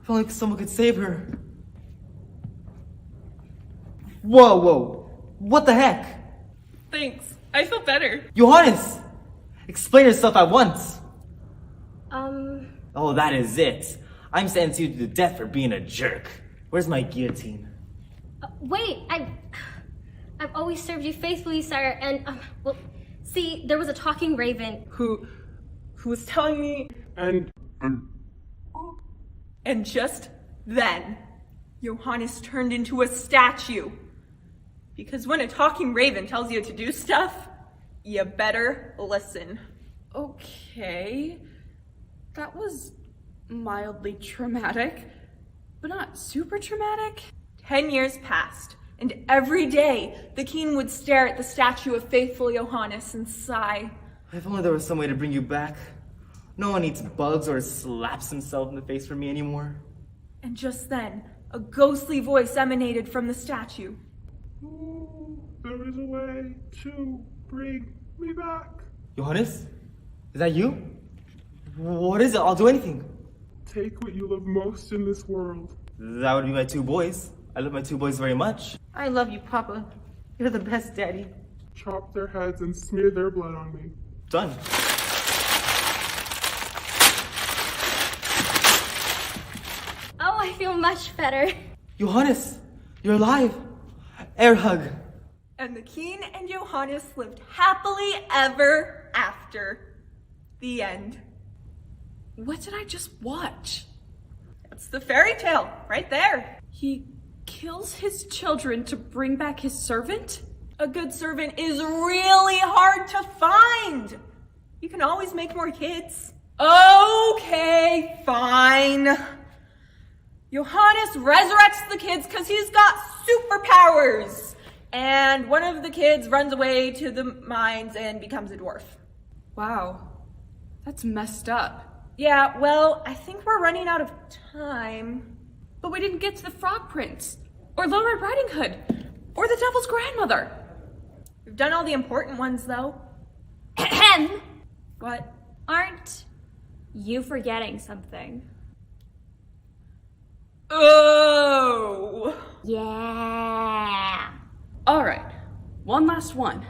Speaker 13: If only someone could save her. Whoa. What the heck?
Speaker 1: thanks. I feel better.
Speaker 13: Johannes! Explain yourself at once. Oh, that is it. I'm sentencing you to death for being a jerk. Where's my guillotine?
Speaker 4: Wait, I've always served you faithfully, sire, and, well, see, there was a talking raven.
Speaker 2: Who was telling me, and just then, Johannes turned into a statue. Because when a talking raven tells you to do stuff, you better listen.
Speaker 1: Okay. That was mildly traumatic, but not super traumatic.
Speaker 2: 10 years passed, and every day the king would stare at the statue of faithful Johannes and sigh.
Speaker 13: If only there was some way to bring you back. No one eats bugs or slaps himself in the face for me anymore.
Speaker 2: And just then, a ghostly voice emanated from the statue.
Speaker 6: There is a way to bring me back.
Speaker 13: Johannes? Is that you? What is it? I'll do anything.
Speaker 6: Take what you love most in this world.
Speaker 13: That would be my 2 boys. I love my 2 boys very much.
Speaker 14: I love you, Papa. You're the best, Daddy.
Speaker 6: Chop their heads and smear their blood on me.
Speaker 13: Done.
Speaker 4: Oh, I feel much better.
Speaker 13: Johannes, you're alive. Air hug.
Speaker 2: And the king and Johannes lived happily ever after. The end.
Speaker 1: What did I just watch?
Speaker 2: It's the fairy tale, right there.
Speaker 1: He kills his children to bring back his servant?
Speaker 2: A good servant is really hard to find. You can always make more kids. Okay, fine. Johannes resurrects the kids because he's got superpowers. And one of the kids runs away to the mines and becomes a dwarf.
Speaker 1: Wow, that's messed up.
Speaker 2: Yeah, well, I think we're running out of time.
Speaker 1: But we didn't get to the Frog Prince, or Little Red Riding Hood, or the Devil's Grandmother.
Speaker 2: We've done all the important ones, though.
Speaker 4: Ahem.
Speaker 2: What?
Speaker 4: Aren't you forgetting something?
Speaker 2: Oh!
Speaker 4: Yeah.
Speaker 1: All right, one last one.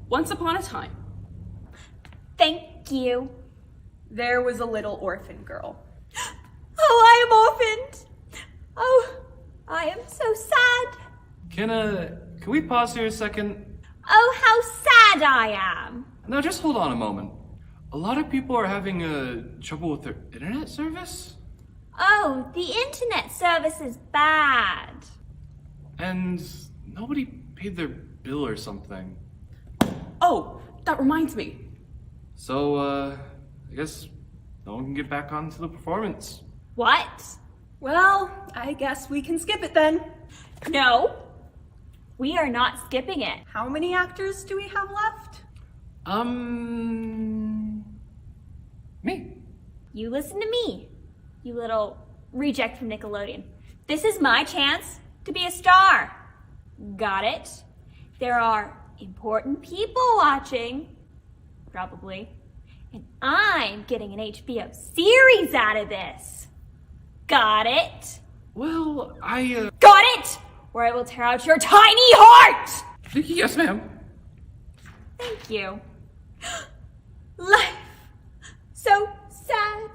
Speaker 1: Once upon a time.
Speaker 4: Thank you.
Speaker 2: There was a little orphan girl.
Speaker 4: Oh, I am orphaned. Oh, I am so sad.
Speaker 3: Can we pause here a second?
Speaker 4: Oh, how sad I am.
Speaker 3: No, just hold on a moment. A lot of people are having trouble with their internet service.
Speaker 4: Oh, the internet service is bad.
Speaker 3: And nobody paid their bill or something.
Speaker 1: Oh, that reminds me.
Speaker 3: So, I guess no one can get back onto the performance.
Speaker 4: What?
Speaker 2: Well, I guess we can skip it then.
Speaker 4: No, we are not skipping it.
Speaker 2: How many actors do we have left?
Speaker 3: Me.
Speaker 4: You listen to me, you little reject from Nickelodeon. This is my chance to be a star. Got it? There are important people watching, probably, and I'm getting an HBO series out of this. Got it?
Speaker 3: Well,
Speaker 4: Got it! Or I will tear out your tiny heart!
Speaker 3: Yes, ma'am.
Speaker 4: Thank you. Life. So sad.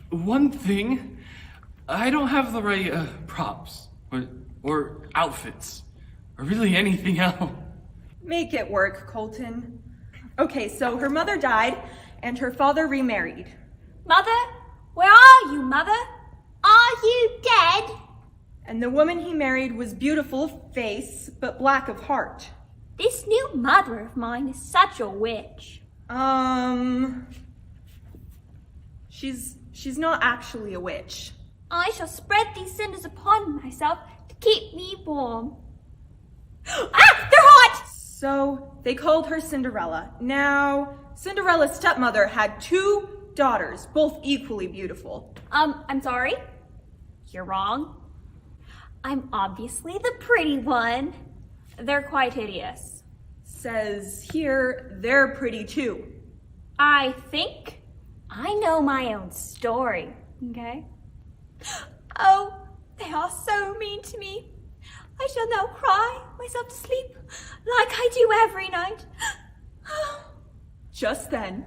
Speaker 3: One thing, I don't have the right props or outfits or really anything else.
Speaker 2: Make it work, Colton. Okay, so her mother died and her father remarried.
Speaker 4: Mother? Where are you, Mother? Are you dead?
Speaker 2: And the woman he married was beautiful of face, but black of heart.
Speaker 4: This new mother of mine is such a witch.
Speaker 2: She's not actually a witch.
Speaker 4: I shall spread these cinders upon myself to keep me warm. Ah! They're hot!
Speaker 2: So they called her Cinderella. Now, Cinderella's stepmother had 2 daughters, both equally beautiful.
Speaker 4: I'm sorry. You're wrong. I'm obviously the pretty one. They're quite hideous.
Speaker 2: Says here, they're pretty too.
Speaker 4: I think I know my own story, okay? Oh, they are so mean to me. I shall now cry myself to sleep like I do every night.
Speaker 2: Just then,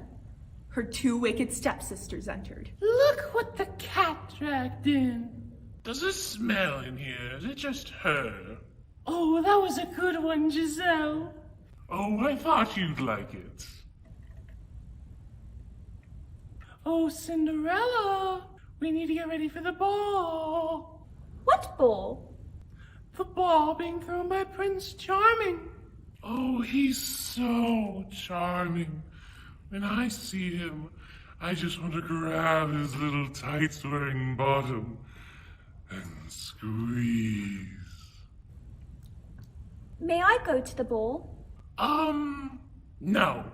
Speaker 2: her 2 wicked stepsisters entered.
Speaker 3: Look what the cat dragged in.
Speaker 15: Does it smell in here? Is it just her?
Speaker 3: Oh, that was a good one, Giselle.
Speaker 15: Oh, I thought you'd like it.
Speaker 3: Oh, Cinderella, we need to get ready for the ball.
Speaker 5: What ball?
Speaker 3: The ball being thrown by Prince Charming.
Speaker 15: Oh, he's so charming. When I see him, I just want to grab his little tights-wearing bottom and squeeze.
Speaker 10: May I go to the ball?
Speaker 15: No.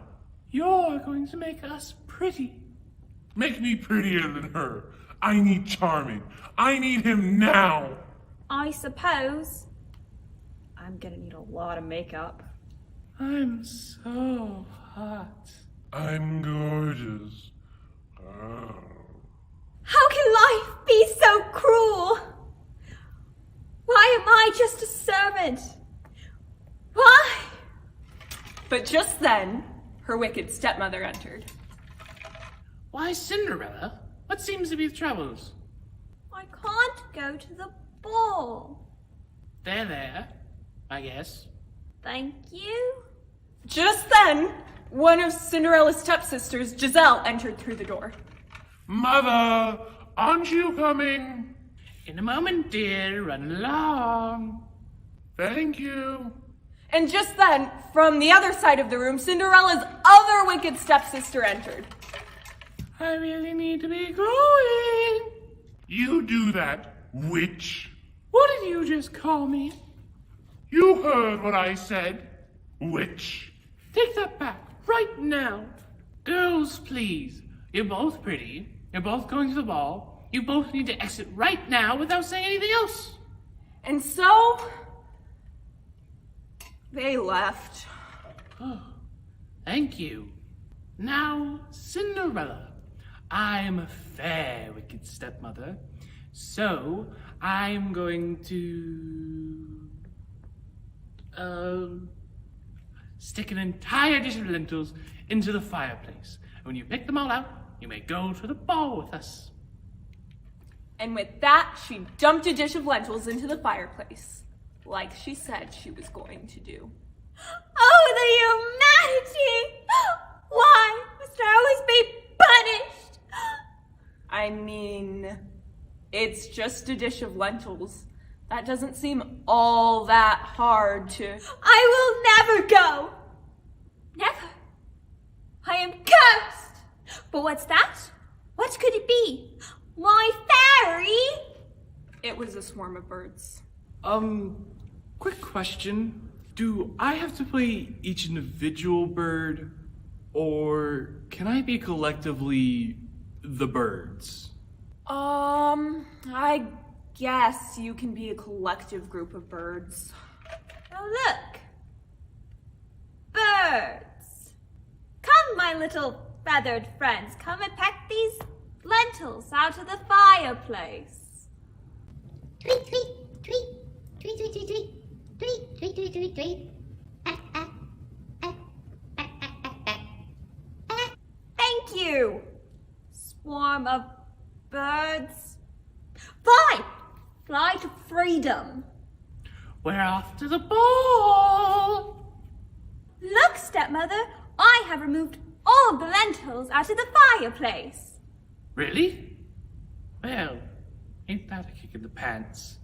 Speaker 3: You're going to make us pretty.
Speaker 15: Make me prettier than her. I need Charming. I need him now.
Speaker 10: I suppose.
Speaker 16: I'm gonna need a lot of makeup.
Speaker 3: I'm so hot.
Speaker 15: I'm gorgeous. Oh.
Speaker 10: How can life be so cruel? Why am I just a servant? Why?
Speaker 2: But just then, her wicked stepmother entered.
Speaker 3: Why, Cinderella, what seems to be the troubles?
Speaker 10: I can't go to the ball.
Speaker 3: There, I guess.
Speaker 10: Thank you.
Speaker 2: Just then, one of Cinderella's stepsisters, Giselle, entered through the door.
Speaker 15: Mother, aren't you coming?
Speaker 3: In a moment, dear, run along.
Speaker 15: Thank you.
Speaker 2: And just then, from the other side of the room, Cinderella's other wicked stepsister entered.
Speaker 3: I really need to be going.
Speaker 15: You do that, witch.
Speaker 3: What did you just call me?
Speaker 15: You heard what I said, witch.
Speaker 3: Take that back, right now. Girls, please. You're both pretty. You're both going to the ball. You both need to exit right now without saying anything else.
Speaker 2: And so, they left.
Speaker 3: Oh, thank you. Now, Cinderella, I'm a fair wicked stepmother, so I'm going to stick an entire dish of lentils into the fireplace. And when you pick them all out, you may go to the ball with us.
Speaker 2: And with that, she dumped a dish of lentils into the fireplace, like she said she was going to do.
Speaker 10: Oh, the humanity! Why must I always be punished?
Speaker 2: I mean, it's just a dish of lentils. That doesn't seem all that hard to...
Speaker 10: I will never go! Never. I am cursed! But what's that? What could it be? My fairy?
Speaker 2: It was a swarm of birds.
Speaker 3: Quick question. Do I have to play each individual bird, or can I be collectively the birds?
Speaker 2: I guess you can be a collective group of birds.
Speaker 10: Oh, look. Birds. Come, my little feathered friends, come and peck these lentils out of the fireplace.
Speaker 11: Tweet, tweet, tweet, tweet, tweet, tweet, tweet, tweet, tweet, tweet, tweet, tweet.
Speaker 10: Thank you, swarm of birds. Fly! Fly to freedom.
Speaker 3: We're off to the ball!
Speaker 10: Look, stepmother, I have removed all the lentils out of the fireplace.
Speaker 3: Really? Well, ain't that a kick in the pants?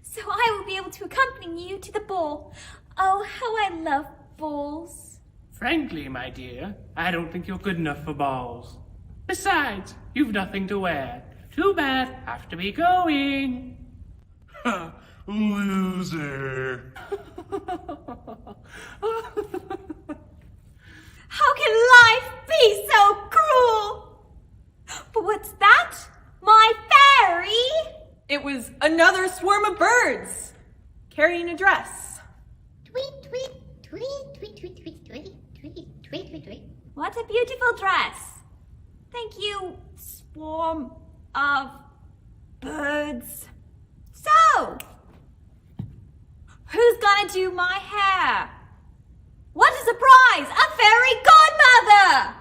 Speaker 10: So I will be able to accompany you to the ball. Oh, how I love balls.
Speaker 3: Frankly, my dear, I don't think you're good enough for balls. Besides, you've nothing to wear. Too bad, have to be going.
Speaker 15: Ha! Loser.
Speaker 10: How can life be so cruel? But what's that? My fairy?
Speaker 2: It was another swarm of birds carrying a dress.
Speaker 11: Tweet, tweet, tweet, tweet, tweet, tweet, tweet, tweet, tweet, tweet, tweet.
Speaker 10: What a beautiful dress. Thank you, swarm of birds. So, who's gonna do my hair? What a surprise! A fairy godmother!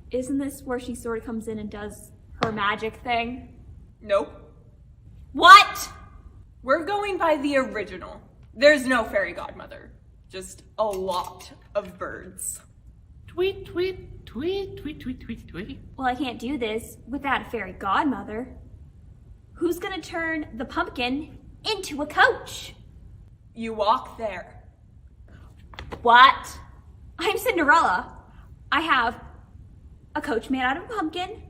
Speaker 5: Isn't this where she sort of comes in and does her magic thing?
Speaker 2: Nope.
Speaker 10: What?
Speaker 2: We're going by the original. There's no fairy godmother. Just a lot of birds.
Speaker 3: Tweet, tweet, tweet, tweet, tweet, tweet, tweet.
Speaker 10: Well, I can't do this without a fairy godmother. Who's gonna turn the pumpkin into a coach?
Speaker 2: You walk there.
Speaker 10: What? I'm Cinderella. I have a coach made out of a pumpkin,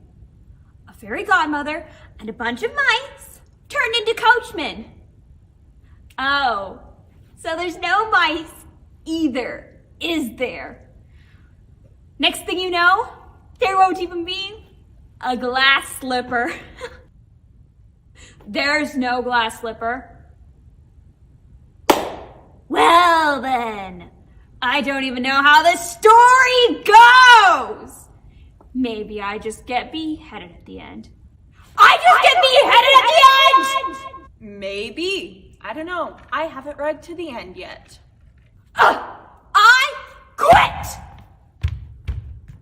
Speaker 10: a fairy godmother, and a bunch of mice turned into coachmen. Oh, so there's no mice either, is there? Next thing you know, there won't even be a glass slipper. There's no glass slipper. Well then, I don't even know how the story goes. Maybe I just get beheaded at the end. I just get beheaded at the end!
Speaker 2: Maybe. I don't know. I haven't read to the end yet.
Speaker 10: I quit!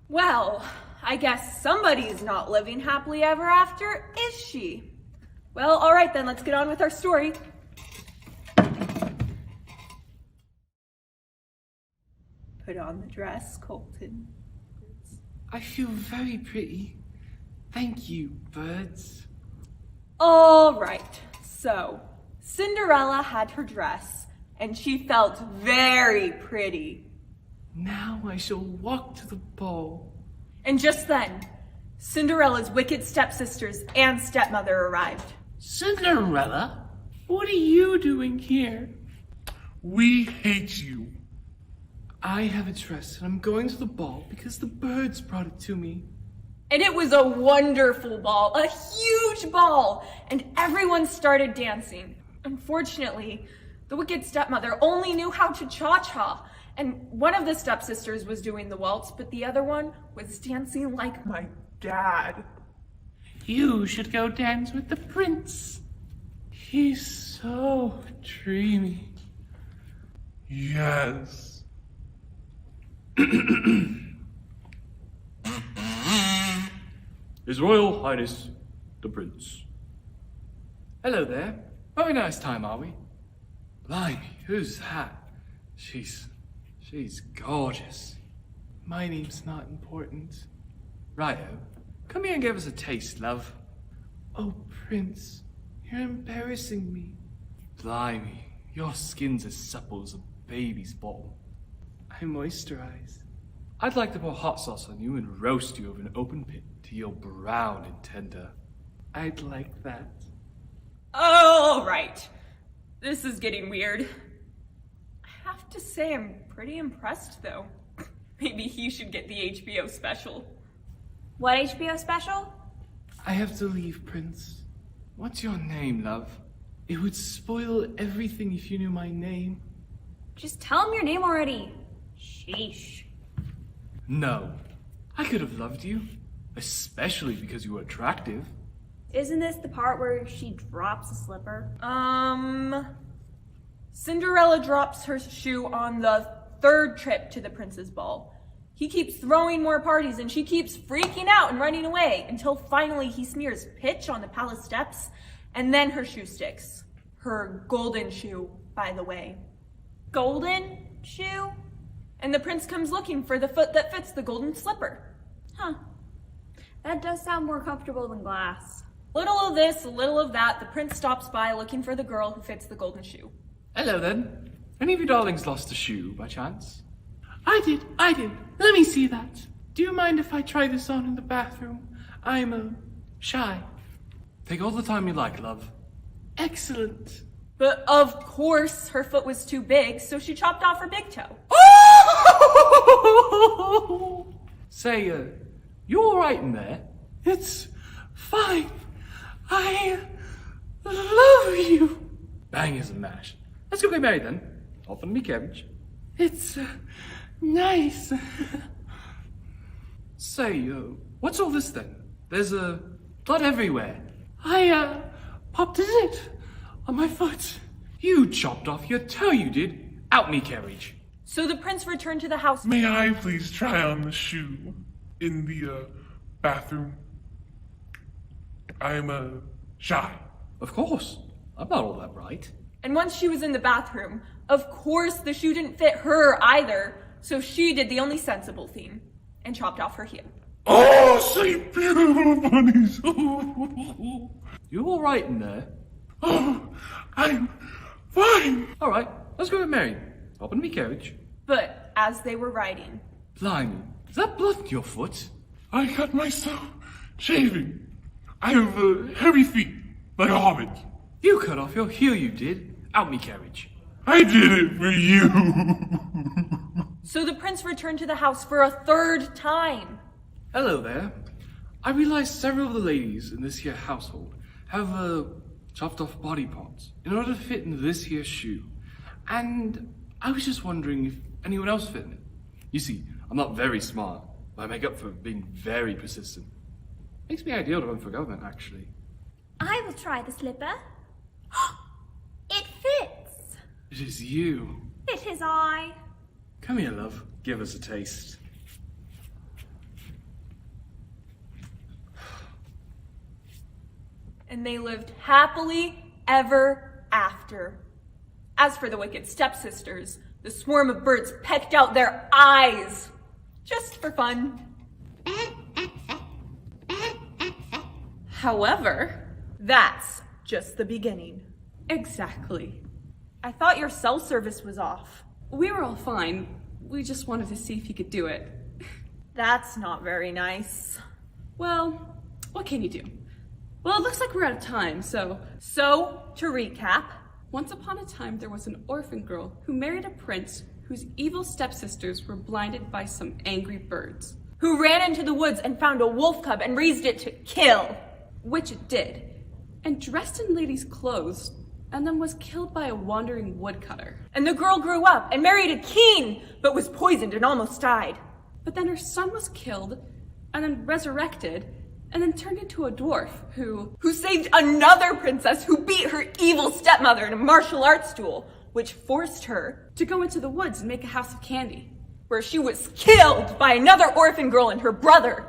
Speaker 2: Well, I guess somebody's not living happily ever after, is she? Well, all right then, let's get on with our story. Put on the dress, Colton.
Speaker 3: I feel very pretty. Thank you, birds.
Speaker 2: All right, so Cinderella had her dress, and she felt very pretty.
Speaker 3: Now I shall walk to the ball.
Speaker 2: And just then, Cinderella's wicked stepsisters and stepmother arrived.
Speaker 3: Cinderella? What are you doing here?
Speaker 15: We hate you.
Speaker 3: I have a dress and I'm going to the ball because the birds brought it to me.
Speaker 2: And it was a wonderful ball, a huge ball, and everyone started dancing. Unfortunately, the wicked stepmother only knew how to cha-cha, and one of the stepsisters was doing the waltz, but the other one was dancing like
Speaker 6: My dad.
Speaker 3: You should go dance with the prince. He's so dreamy.
Speaker 15: Yes.
Speaker 3: His Royal Highness, the Prince. Hello there. Very nice time, are we? Blimey, who's that? She's gorgeous. My name's not important. Righto, come here and give us a taste, love. Oh, Prince, you're embarrassing me. Blimey, your skin's as supple as a baby's bottom. I moisturize. I'd like to pour hot sauce on you and roast you over an open pit till you're brown and tender. I'd like that.
Speaker 2: all right. This is getting weird. I have to say I'm pretty impressed, though. Maybe he should get the HBO special.
Speaker 10: What HBO special?
Speaker 3: I have to leave, Prince. What's your name, love? It would spoil everything if you knew my name.
Speaker 10: Just tell him your name already. Sheesh.
Speaker 3: No. I could have loved you. Especially because you were attractive.
Speaker 10: Isn't this the part where she drops a slipper?
Speaker 2: Cinderella drops her shoe on the third trip to the prince's ball. He keeps throwing more parties and she keeps freaking out and running away until finally he smears pitch on the palace steps and then her shoe sticks. Her golden shoe, by the way.
Speaker 10: Golden shoe?
Speaker 2: And the prince comes looking for the foot that fits the golden slipper.
Speaker 10: Huh. That does sound more comfortable than glass.
Speaker 2: Little of this, a little of that, the prince stops by looking for the girl who fits the golden shoe.
Speaker 3: Hello then. Any of you darlings lost a shoe by chance? I did. Let me see that. Do you mind if I try this on in the bathroom? I'm, shy. Take all the time you like, love. Excellent.
Speaker 2: But of course, her foot was too big, so she chopped off her big toe.
Speaker 3: Say, you alright in there? It's fine. I love you. Bangers and mash. Let's go get married then. Hop on me carriage. It's nice. Say, what's all this then? There's blood everywhere. I popped a zit on my foot. You chopped off your toe, you did. Out me carriage.
Speaker 2: So the prince returned to the house.
Speaker 15: May I please try on the shoe in the bathroom? I'm Shy.
Speaker 3: Of course. I'm not all that bright.
Speaker 2: And once she was in the bathroom, of course the shoe didn't fit her either, so she did the only sensible thing and chopped off her heel.
Speaker 15: Oh, sweet beautiful bunnies.
Speaker 3: You all right in there?
Speaker 15: Oh, I'm fine.
Speaker 3: All right, let's go get married. Hop in me carriage.
Speaker 2: But as they were riding,
Speaker 3: Blimey, is that blood in your foot?
Speaker 15: I cut myself shaving. I have hairy feet, like a hobbit.
Speaker 3: You cut off your heel, you did. Out me carriage.
Speaker 15: I did it for you.
Speaker 2: so the prince returned to the house for a third time.
Speaker 3: Hello there. I realize several of the ladies in this here household have chopped off body parts in order to fit into this here shoe. And I was just wondering if anyone else fit in it. You see, I'm not very smart, but I make up for being very persistent. Makes me ideal to run for government, actually.
Speaker 10: I will try the slipper. It fits.
Speaker 3: It is you.
Speaker 10: It is I.
Speaker 3: Come here, love. Give us a taste.
Speaker 2: And they lived happily ever after. As for the wicked stepsisters, the swarm of birds pecked out their eyes, just for fun.
Speaker 1: However,
Speaker 2: that's just the beginning.
Speaker 1: Exactly.
Speaker 2: I thought your cell service was off.
Speaker 1: We were all fine. We just wanted to see if you could do it.
Speaker 2: That's not very nice.
Speaker 1: Well, what can you do? Well, it looks like we're out of time, so...
Speaker 2: So, to recap,
Speaker 1: once upon a time there was an orphan girl who married a prince whose evil stepsisters were blinded by some angry birds.
Speaker 2: Who ran into the woods and found a wolf cub and raised it to kill.
Speaker 1: Which it did. And dressed in ladies' clothes, and then was killed by a wandering woodcutter.
Speaker 2: And the girl grew up and married a king, but was poisoned and almost died.
Speaker 1: But then her son was killed, and then resurrected, and then turned into a dwarf who
Speaker 2: saved another princess who beat her evil stepmother in a martial arts duel, which forced her
Speaker 1: to go into the woods and make a house of candy,
Speaker 2: where she was killed by another orphan girl and her brother,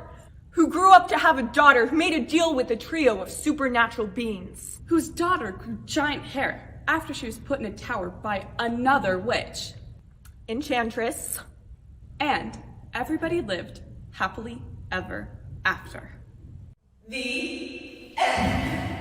Speaker 2: who grew up to have a daughter who made a deal with a trio of supernatural beings,
Speaker 1: whose daughter grew giant hair after she was put in a tower by another witch,
Speaker 2: enchantress,
Speaker 1: and everybody lived happily ever after.
Speaker 2: The end.